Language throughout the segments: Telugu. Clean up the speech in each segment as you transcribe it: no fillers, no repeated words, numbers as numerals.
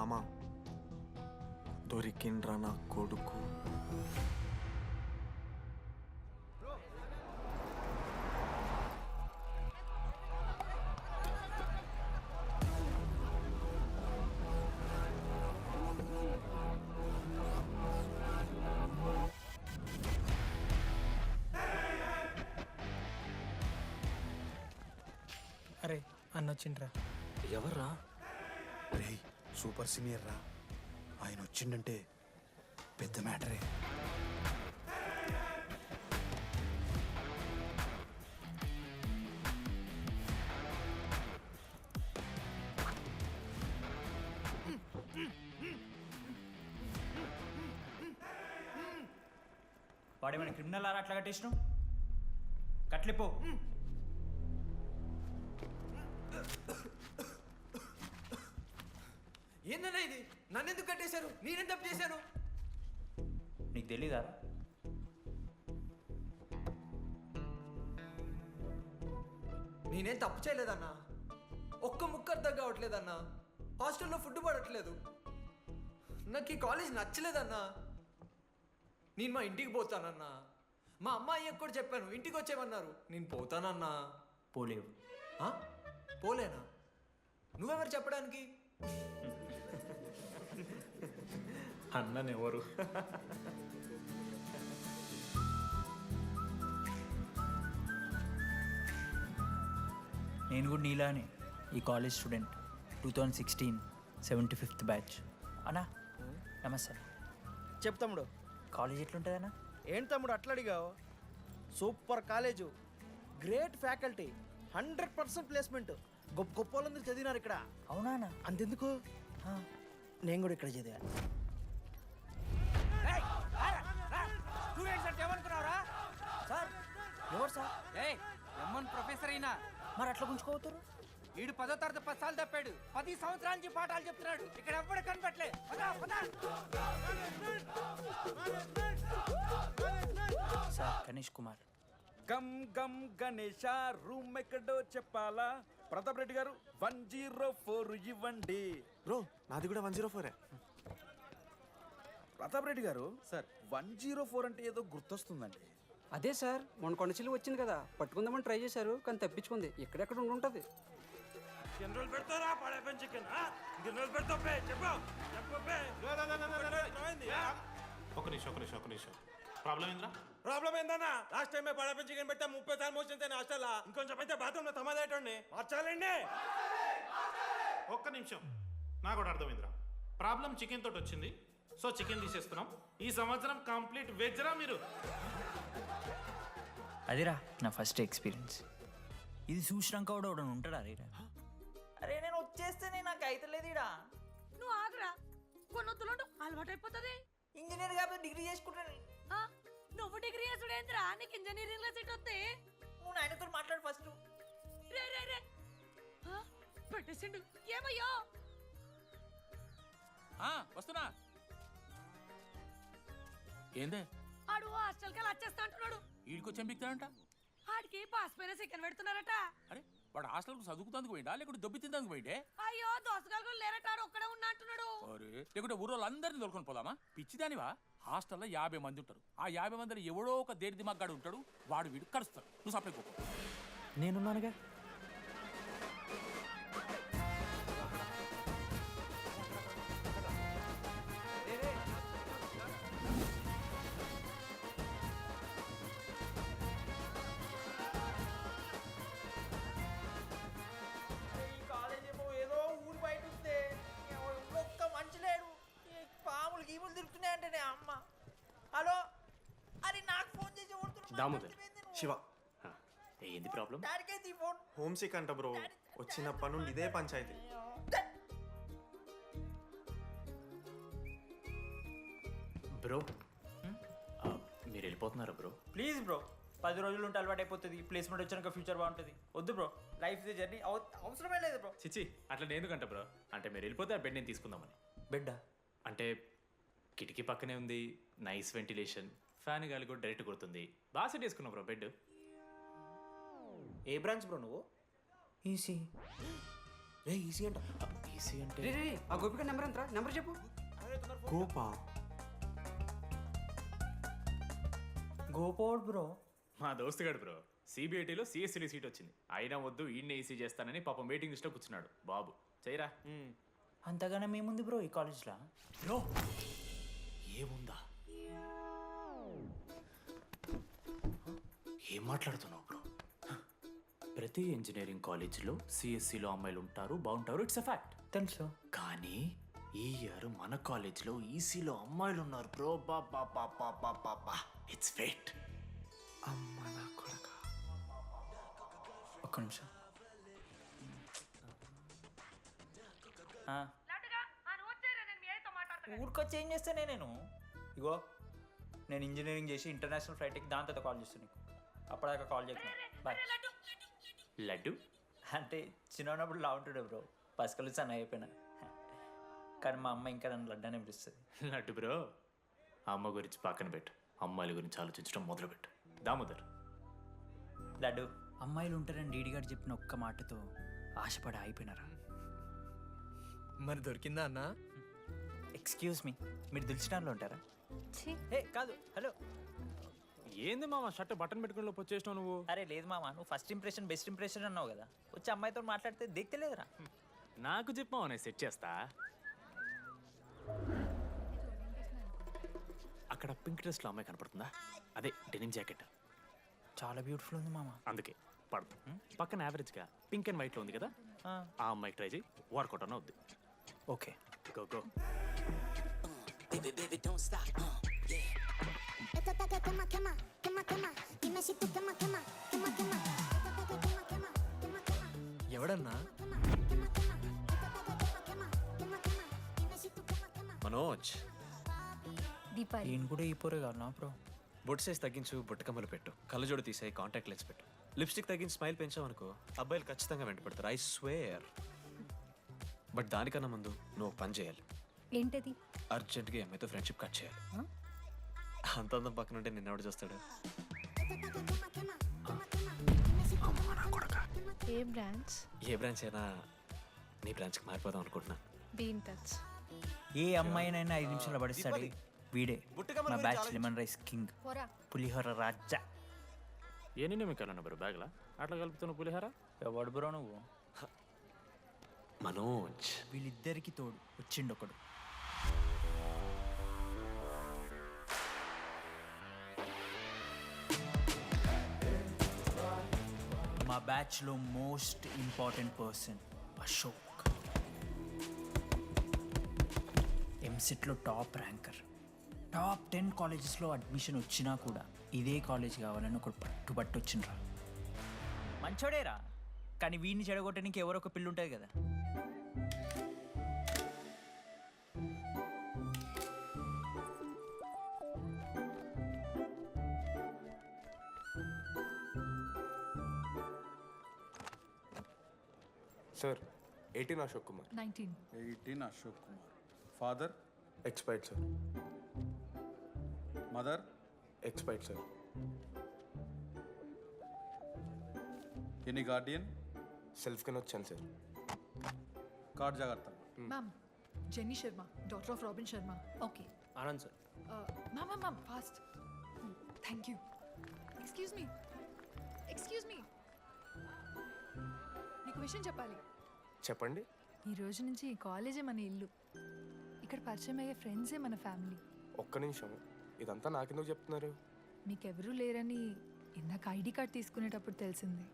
మామ దొరికిండ్రా నా కొడుకు. అరే అన్న వచ్చిండ్రా. ఎవర్రా? రే సూపర్ సీనియర్ రా, ఆయన వచ్చిండంటే పెద్ద మ్యాటరే. వాడేమైనా క్రిమినల్ ఆరా అట్లా కట్టేసినావు? కట్లిపో. ఏందన్నా ఇది? నన్నెందుకు కట్టేశారు? నేనేం తప్పు చేశాను? నీకు తెలీదా? నేనేం తప్పు చేయలేదన్నా. ఒక్క ముక్క అర్థం కావట్లేదన్నా. హాస్టల్లో ఫుడ్ పడట్లేదు. నాకు ఈ కాలేజ్ నచ్చలేదన్నా. నేను మా ఇంటికి పోతానన్నా. మా అమ్మాయి కూడా చెప్పాను, ఇంటికి వచ్చేమన్నారు. నేను పోతానన్నా. పోలేవు. పోలేనా? నువ్వెవరు చెప్పడానికి? అన్ననెవరు? నేను కూడా నీలానే ఈ కాలేజ్ స్టూడెంట్, 2016 75th బ్యాచ్. అన్నా నమస్తే. చెప్పు తమ్ముడు. కాలేజ్ ఎట్లుంటుందన్నా? ఏంటి తమ్ముడు అట్లా అడిగావు? Super college, great faculty, 100% placement. గొప్ప గొప్ప వాళ్ళందరూ చదివినారు ఇక్కడ. అవునా అన్న? అంతెందుకు, నేను కూడా ఇక్కడ చదివా. సార్ ఎవరు సార్? ఎమ్మన్ ప్రొఫెసర్ అయినా మరి అట్లా గుంజుకోవతారు? వీడు 10వ తరగతి 10 సార్లు తప్పాడు. 10 సంవత్సరాల నుంచి పాఠాలు చెప్తున్నాడు. ఇక్కడ ఎవ్వడు కనపట్లే. సార్ గణేష్ కుమార్. గమ్ గమ్ గణేష రూమ్ ఎక్కడో చెప్పాలా? ప్రతాప్ రెడ్డి గారు 104 ఇవ్వండి. బ్రో నాది కూడా 104. ప్రతాప్ రెడ్డి గారు సార్ 104 అంటే ఏదో గుర్తొస్తుందండి. అదే సార్, మొన్న కొండచిల్లి వచ్చింది కదా, పట్టుకుందామని ట్రై చేశారు కానీ తప్పించుకుంది. ఎక్కడెక్కడ ఉంటుంది. ఒక నిమిషం ప్రాబ్లం ఏంద్రా? ప్రాబ్లం ఏందన్నా? లాస్ట్ టైం పడపం చికెన్ పెట్టా 30 సార్లు మోషన్ హాస్టల్లా. ఇంకొంచెం అయితే బాత్రూమ్ లో తమాదేటండి మార్చాలండి. ఒక్క నిమిషం, నాకు కూడా అర్థమైందిరా. ప్రాబ్లం చికెన్ తోటి వచ్చింది, సో చికెన్ తీసేస్తున్నాం. ఈ సంవత్సరం కంప్లీట్ వెజ్ రా మీరు. అదిరా నా ఫస్ట్ ఎక్స్పీరియన్స్. ఇది చూసినాక కూడా ఉంటాడా? అరే నేను వచ్చేస్తేనే నాకు అయితే లేదు ఇడా. నువ్వు ఆగురా, కొన్నొత్తులు అలవాటు అయిపోతుంది. ఇంజనీర్ కాబట్టి డిగ్రీ చేసుకుంటాను. నువ్వు డిగ్రీ చేసుడేంద్రా? నీకు ఇంజనీరింగ్ లో సీట్ వస్తే నువ్వు నాయనతో మాట్లాడు ఫస్ట్. రే రే రే పెట్టేసిండు. ఏమయ్యో వస్తున్నా. ఏందే ఆడు హాస్టల్ కి వచ్చేస్తా అంటున్నాడు. వీడికొచ్చి ఎంపిక్తాడంట. ఆడికి పాస్ పైన చికెన్ పెడుతున్నారట. అరే వాడు హాస్టల్కు చదువుకుతానికి పోయిండా లేకుంటే దొబ్బి తిందానికి పోయిండే? అయ్యో దోసగాలు లేరట, ఆడు ఒక్కడే ఉన్నా అంటున్నాడు. అరే లేకుంటే ఊరోళ్ళందరినీ దొరుకుని పోదామా? పిచ్చిదానివా? హాస్టల్లో 50 మంది ఉంటారు. ఆ 50 మందిలో ఎవడో ఒక దేడి దిమాగ్గాడు ఉంటాడు. వాడు వీడు కలుస్తాడు. నువ్వు సప్లై కోకో. నేనున్నానుగా. గీములు తిరుగుతున్నాయంటే అమ్మ. హలో, అరే నాకు ఫోన్ చేసి దామోదర్ శివ, ఏంది ప్రాబ్లం? డాడీకైతే ఈ ఫోన్. హోమ్ సిక్ అంట బ్రో. వచ్చినప్పటి నుండి ఇదే పంచాయతీ. బ్రో మీరు వెళ్ళిపోతున్నారా బ్రో? ప్లీజ్ బ్రో, 10 రోజులు ఉంటే అలవాటు అయిపోతుంది. ప్లేస్మెంట్ వచ్చాక ఫ్యూచర్ బాగుంటుంది. వద్దు బ్రో, లైఫ్ జర్నీ అవసరమే లేదు బ్రో. చిచి అట్లా ఎందుకంట బ్రో? అంటే మీరు వెళ్ళిపోతే ఆ బెడ్ నేను తీసుకుందామని. బెడ్డా? అంటే కిటికీ పక్కనే ఉంది, నైస్ వెంటిలేషన్, ఫ్యాన్ గాలి కూడా డైరెక్ట్ కొడుతుంది. బాగా సెట్ చేసుకున్నావు బ్రో బెడ్. ఏ బ్రాంచ్ బ్రో నువ్వు? ఈసీ. రే ఈసీ అంట. ఈసీ అంటే రే ఆ గోపిక నెంబర్ ఎంతరా? నెంబర్ చెప్పు. కోపా గోపోడ్ బ్రో. మా దోస్తుగాడు బ్రో సిబిఐటీలో సిఎస్సీలో సీట్ వచ్చింది. అయినా వద్దు ఈయన్నే ఈసీ చేస్తానని పాపం వెయిటింగ్ లిస్ట్లో కూర్చున్నాడు. బాబు చేయరా. అంతగానే మేముంది బ్రో ఈ కాలేజ్లో. బ్రో ఏముందా? ఏం మాట్లాడుతున్నావు బ్రో? ప్రతి ఇంజనీరింగ్ కాలేజీలో సిఎస్సిలో అమ్మాయిలు ఉంటారు, బాగుంటారు, ఇట్స్ అ ఫ్యాక్ట్. తెలుసు. కానీ ఈ ఇయర్ మన కాలేజీలో ఈసీలో అమ్మాయిలు ఉన్నారు బ్రో. Baba it's fate. అమ్మ నా కొడక. ఒక్క నిమిషం. ఊరికొచ్చి ఏం చేస్తానే నేను? ఇగో నేను ఇంజనీరింగ్ చేసి ఇంటర్నేషనల్ ఫ్లైట్కి దాని తర్వాత కాల్ చేస్తాను నీకు. అప్పటిదాకా కాల్ చేయకు. బాయ్. లడ్డు అంటే చిన్నప్పుడు లా ఉంటుండే బ్రో, పసుకలు సన్న అయిపోయినా. కానీ మా అమ్మ ఇంకా నన్ను లడ్డు అని పిలుస్తుంది. లడ్డు బ్రో అమ్మ గురించి పక్కన పెట్టు, అమ్మాయిల గురించి ఆలోచించడం మొదలుపెట్టు. దామోదర్ లడ్డు, అమ్మాయిలు ఉంటారని డీడీ గారు చెప్పిన ఒక్క మాటతో ఆశపడి అయిపోయినారా? మరి దొరికిందా అన్న? ఎక్స్క్యూజ్ మీ, మీరు దిల్చినార్లో ఉంటారా? ఏ కాదు, హలో. ఏంది మామ షర్ట్ బటన్ పెట్టుకుని లోపు వచ్చేసినావు నువ్వు? అరే లేదు మామ, నువ్వు ఫస్ట్ ఇంప్రెషన్ బెస్ట్ ఇంప్రెషన్ అన్నావు కదా, వచ్చి అమ్మాయితో మాట్లాడితే దిక్కలేదురా. నాకు చెప్పావు నేను సెట్ చేస్తా. అక్కడ పింక్ డ్రెస్లో అమ్మాయి కనపడుతుందా? అదే డెనిమ్ జాకెట్. చాలా బ్యూటిఫుల్ ఉంది మామ. అందుకే పడదు. పక్కన యావరేజ్గా పింక్ అండ్ వైట్లో ఉంది కదా, ఆ అమ్మాయికి ట్రై చేయి, వర్కౌట్ అన్న వద్దు. Okay go go. ఎవడన్నా? మనోజ్, నేను కూడా ఈ పోరే కాదు నా బ్రో. బొట్టు సైజ్ తగ్గించు, బొట్టు కమ్మలు పెట్టు, కళ్ళజోడు తీసేయి, కాంటాక్ట్ లెన్స్ పెట్టు, లిప్స్టిక్ తగ్గించి స్మైల్ పెంచావనుకో అబ్బాయిలు ఖచ్చితంగా వెంట పెడతారు. I swear. బట్ దానికన్నా ముందు నువ్వు ఒక పని చేయాలి. ఏంటది? అర్జెంట్గా అమ్మాయితో ఫ్రెండ్షిప్ కట్ చేయాలి. అంత అందం పక్కన ఉంటే నిన్నెవడు చూస్తాడు? ఏ బ్రాంచ్? ఏ బ్రాంచ్ అయినా నీ బ్రాంచ్కి మారిపోదాం అనుకుంటున్నా. Be in touch. ఏ అమ్మాయినైనా 5 నిమిషాలు పడిస్తాడు వీడే. మా బ్యాచ్ లెమన్ రైస్ కింగ్, పోరా. పులిహోర రాజా. ఏ నిన్న మీకు వెళ్ళను బ్రో బ్యాగ్లా అట్లా కలుపుతున్న పులిహార? ఎవడు బ్రో నువ్వు? మనోజ్, వీళ్ళిద్దరికి తోడు వచ్చిండు ఒకడు. మా బ్యాచ్లో మోస్ట్ ఇంపార్టెంట్ పర్సన్ అశోక్. ఎంసెట్లో టాప్ ర్యాంకర్. టాప్ 10 కాలేజెస్లో అడ్మిషన్ వచ్చినా కూడా ఇదే కాలేజ్ కావాలని ఒకడు పట్టుబట్టి వచ్చిండ్రా. మంచోడేరా, కానీ వీడిని చెడగొట్టడానికి ఎవరో ఒక పిల్లు ఉంటుంది కదా. Sir 18 Ashok Kumar. 19. Ashok Kumar. Father? Expired sir. Mother? Expired sir. Any Guardian? Self కింద వచ్చాను సార్. కార్డ్ జాగ్రత్త. Ma'am, Jenny Sharma, daughter of Robin Sharma. Okay. Anand sir. Ma'am, fast. Thank you. Excuse me. నీకు విషయం చెప్పాలి. చెప్పండి. ఈ రోజు నుంచి ఈ కాలేజే మన ఇల్లు. ఇక్కడ పరిచయం అయ్యే ఫ్రెండ్సే మన ఫ్యామిలీ. ఒక్క నిమిషం, ఇదంతా నాకెందుకు చెప్తున్నారు? మీకెవరూ లేరని ఇందాక ఐడి కార్డ్ తీసుకునేటప్పుడు తెలిసింది.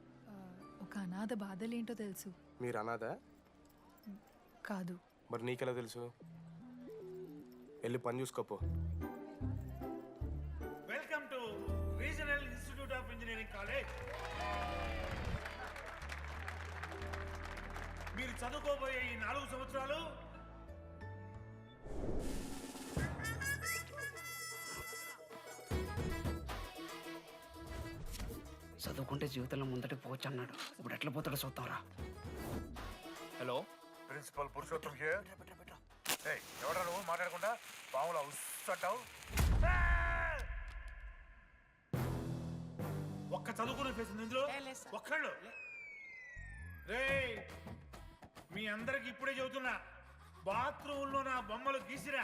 ఒక అనాథ బాధలేంటో తెలుసు. మీరు అనాదా? కాదు. మరి నీకెలా తెలుసు? వెళ్ళి పని చూసుకోపో. Welcome to regional institute of engineering college. మీరు చదువుకోబోయే ఈ 4 సంవత్సరాలు చదువుకుంటే జీవితంలో ముందటి పోవచ్చు అన్నాడు. ఇప్పుడు ఎట్లా పోతాడో చూద్దాంరా. Hello, principal Purushottam here. ఎవడా నువ్వు మాట్లాడకుండా పాములా ఉస్సంటావు? ఒక్క చదువుకునే ఫేస్ ఇందులో ఒక్కళ్ళు. రే మీ అందరికి ఇప్పుడే చెబుతున్నా, బాత్రూంలో నా బొమ్మలు గీసిరా.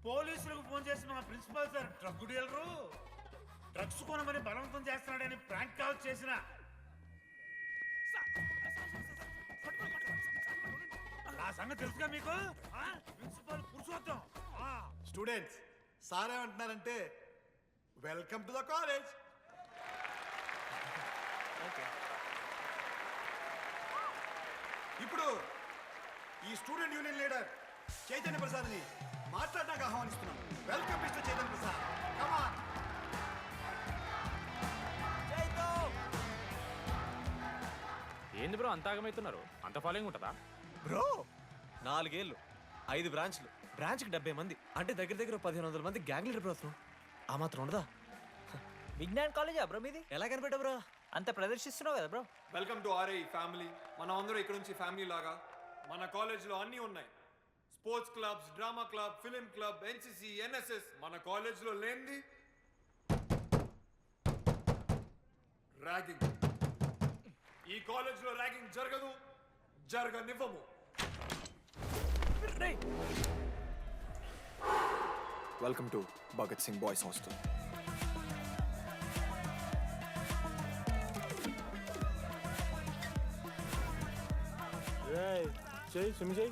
పోలీసులకు ఫోన్ చేసి మా principal sir drug dealer drugs కొనమని బలవంతం చేస్తున్నాడని ప్రాంక్ కాల్ చేసిన. ఆ సంగతి తెలుసుగా మీకు? ప్రిన్సిపల్ పురుషోత్తం. స్టూడెంట్స్, సార్ ఏమంటున్నారంటే వెల్కమ్ టు ద కాలేజ్. ఇప్పుడు ఈ స్టూడెంట్ యూనియన్ లీడర్ చైతన్య ప్రసాద్ని మాట్లాడడానికి ఆహ్వానిస్తున్నాం. Welcome mister Chaitanya Prasad. Come on. ఏంది బ్రో అంత ఆగమవుతున్నారు? అంత ఫాలోయింగ్ ఉంటుందా బ్రో? 4 ఏళ్ళు, 5 బ్రాంచ్లు, బ్రాంచ్కి 70 మంది, అంటే దగ్గర దగ్గర 1500 మంది గ్యాంగ్ లీడర్ బ్రో. ఆ మాత్రం ఉండదా? విజ్ఞాన్ కాలేజా బ్రో మీది? ఎలా కనిపెట్టా బ్రో? అంత ప్రదర్శిస్తున్నావు కదా bro. Welcome to RI family. మనం అందరూ ఇక్కడ నుంచి ఫ్యామిలీ లాగా. మన కాలేజ్లో అన్నీ ఉన్నాయి. Sports clubs, drama club, film club, NCC, NSS. మన కాలేజ్లో లేనిది ర్యాగింగ్. ఈ కాలేజ్లో ర్యాగింగ్ జరగదు, జరగనివ్వము. Welcome to Bhagat Singh boys hostel. చెయ్యి స్విమ్ చెయ్యి.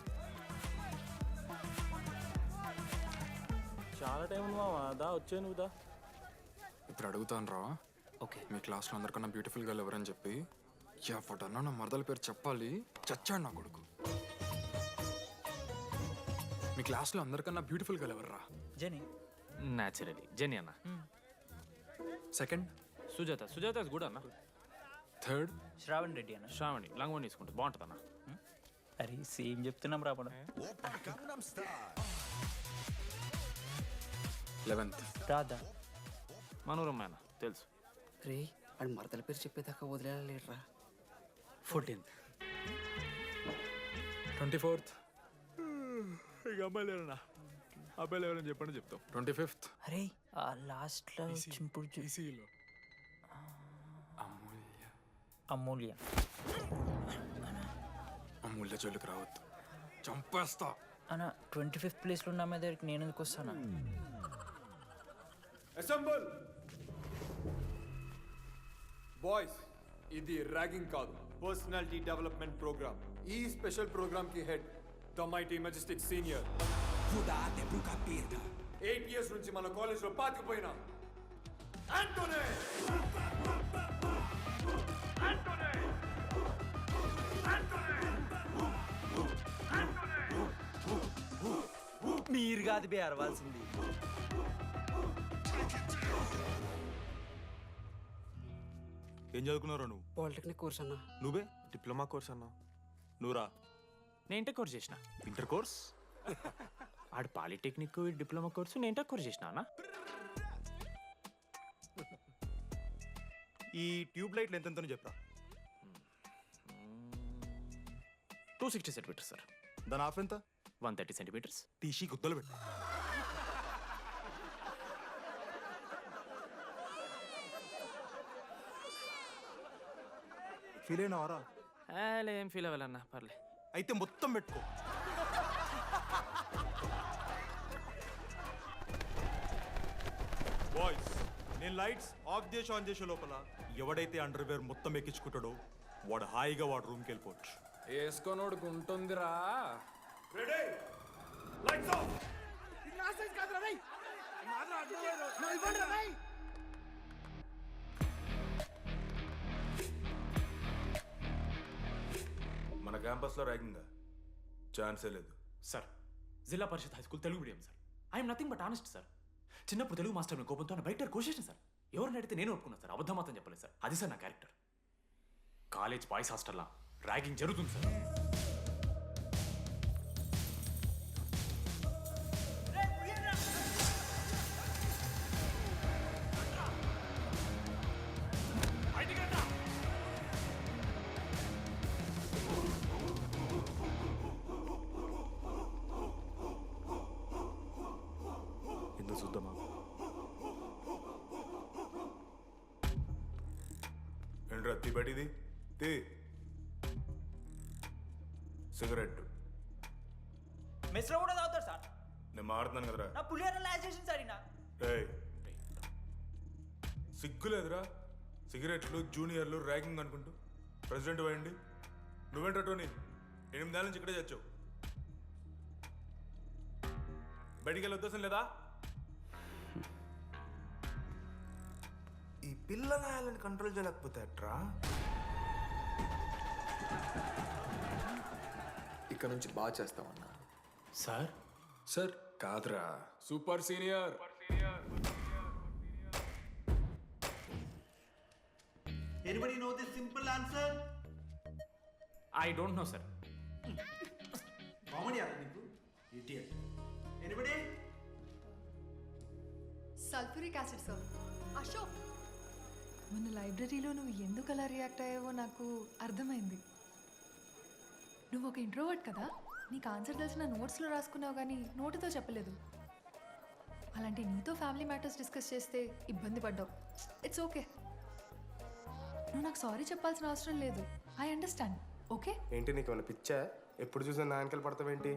చాలా టైం ఉంది మావా. దా వచ్చే నువ్వు దా. ఇప్పుడు అడుగుతాను రా. ఓకే. మీ క్లాస్లో అందరికన్నా బ్యూటిఫుల్ గర్ల్ ఎవరని చెప్పి ఎవడన్నా నా మరదల పేరు చెప్పాలి. చచ్చాడు నా కొడుకు. మీ క్లాస్లో అందరికన్నా బ్యూటిఫుల్ గర్ల్ ఎవర్రా? జని. న్యాచురలీ జెనీ అన్న. Second Sujatha. Sujatha is good అన్న. థర్డ్ శ్రావణ్ రెడ్డి అన్న. శ్రావణి లంగోని తీసుకుంటుంది, బాగుంటుంది అన్న. అరే సేమ్ చెప్తున్నాం రాపడం. 11th రాధా. మనోరమ్మ అన్న తెలుసు. రే అని మరదల పేరు చెప్పేదాకా వదిలేరా. 14th 24th ఇక అమ్మాయిలు ఎవరన్నా అబ్బాయిలు ఎవరని చెప్పండి చెప్తాం. 25th అరే ఆ లాస్ట్లో చింపుడు అమూల్య. అమూల్య జోలికి రావద్దు, చంపేస్తా. అన్న 25th ప్లేస్లో ఉన్న అమ్మాయి దగ్గరికి నేను ఎందుకు వస్తాను? Assemble boys. ఇది ర్యాగింగ్ కాదు, పర్సనాలిటీ డెవలప్మెంట్ ప్రోగ్రామ్. ఈ స్పెషల్ ప్రోగ్రామ్ కి head the mighty Majestic senior. 8 years నుంచి మన కాలేజ్ లో పాతిపోయిన ఆంటోనీ. మీరు కాదు బే అరవాల్సింది. ఏం చదువుకున్నారా నువ్వు? పాలిటెక్నిక్ కోర్స్ అన్న. నువ్వే డిప్లొమా కోర్స్ అన్నా. నువ్వురా? నేను ఇంటర్ కోర్స్ చేసిన. Inter course? ఆడు పాలిటెక్నిక్ డిప్లొమా కోర్సు, నేను ఇంటర్ కోర్స్ చేసిన అన్న. ఈ ట్యూబ్ లైట్లు ఎంతెంతనో చెప్పరా. 260 సెంటీమీటర్స్ సార్. దాని ఆఫ్ ఎంత? 130 సెంటీమీటర్స్. తీసి గుద్దలు పెట్టు. ఫీల్ అయినావారా? ఏం ఫీల్ అవ్వాలన్నా, పర్లే. అయితే మొత్తం పెట్టుకో. బాయ్స్, నేను లైట్స్ ఆఫ్ చేసి ఆన్ చేసే లోపల ఎవడైతే అండర్వేర్ మొత్తం ఎక్కించుకుంటాడో వాడు హాయిగా వాడు రూమ్కి వెళ్ళిపోవచ్చు. వేసుకోనోడుకు ఉంటుందిరా. Ready, lights off. మన క్యాంపస్లో ర్యాగింగ్ ఛాన్సే లేదు sir. Zilla Parishad high school Telugu medium sir. I'm nothing but honest sir. చిన్నప్పుడు తెలుగు మాస్టర్ కోపంతో బయట కోసేసిన సార్. ఎవరిని అడిగితే నేను ఒప్పుకున్నాను సార్. అబద్ధం మాత్రం చెప్పలేదు సార్. అది సార్ నా క్యారెక్టర్. కాలేజ్ బాయ్స్ హాస్టల్లా ర్యాగింగ్ జరుగుతుంది సార్. ఎందుకు చూద్దామా? ఏంట్రా తీ బయటిది తీ. సిగరెట్ మెస్లో కూడా తాగుతారు సార్. నేను మాడుతున్నాను కదరా. నా పులిహోర లాస్ట్ చేసింది సార్ ఈయన. ఏయ్ సిగ్గులేదురా, సిగరెట్లు జూనియర్లు ర్యాగింగ్ అనుకుంటూ ప్రెసిడెంట్ పోయండి. నువ్వేంటో టోనీ 8 నెలల నుంచి ఇక్కడే చచ్చావు. బయటికి వెళ్ళే ఉద్దేశం లేదా? ఈ పిల్లగాయలను కంట్రోల్ చేయలేకపోతే అట్రా. ఇక్కడ నుంచి బాగా చేస్తామన్నా. సార్ సార్ కాదురా, super senior. Anybody know the simple answer? I don't know sir. Comedy ఆర్ నీకు idiot. Anybody? Sulphuric acid sir. Ashok, మొన్న లైబ్రరీలో నువ్వు ఎందుకు అలా రియాక్ట్ అయ్యావో నాకు అర్థమైంది. నువ్వు ఒక ఇంట్రోవర్ట్ కదా, నీకు ఆన్సర్ తెలిసిన నోట్స్లో రాసుకున్నావు కానీ నోటితో చెప్పలేదు. అలాంటి నీతో ఫ్యామిలీ మ్యాటర్స్ డిస్కస్ చేస్తే ఇబ్బంది పడ్డావు. ఇట్స్ ఓకే, నువ్వు నాకు సారీ చెప్పాల్సిన అవసరం లేదు. I understand. ఓకే? ఏంటి నీకు ఏమైనా పిచ్చా? ఎప్పుడు చూసినా నా వెనకాల పడతావేంటి?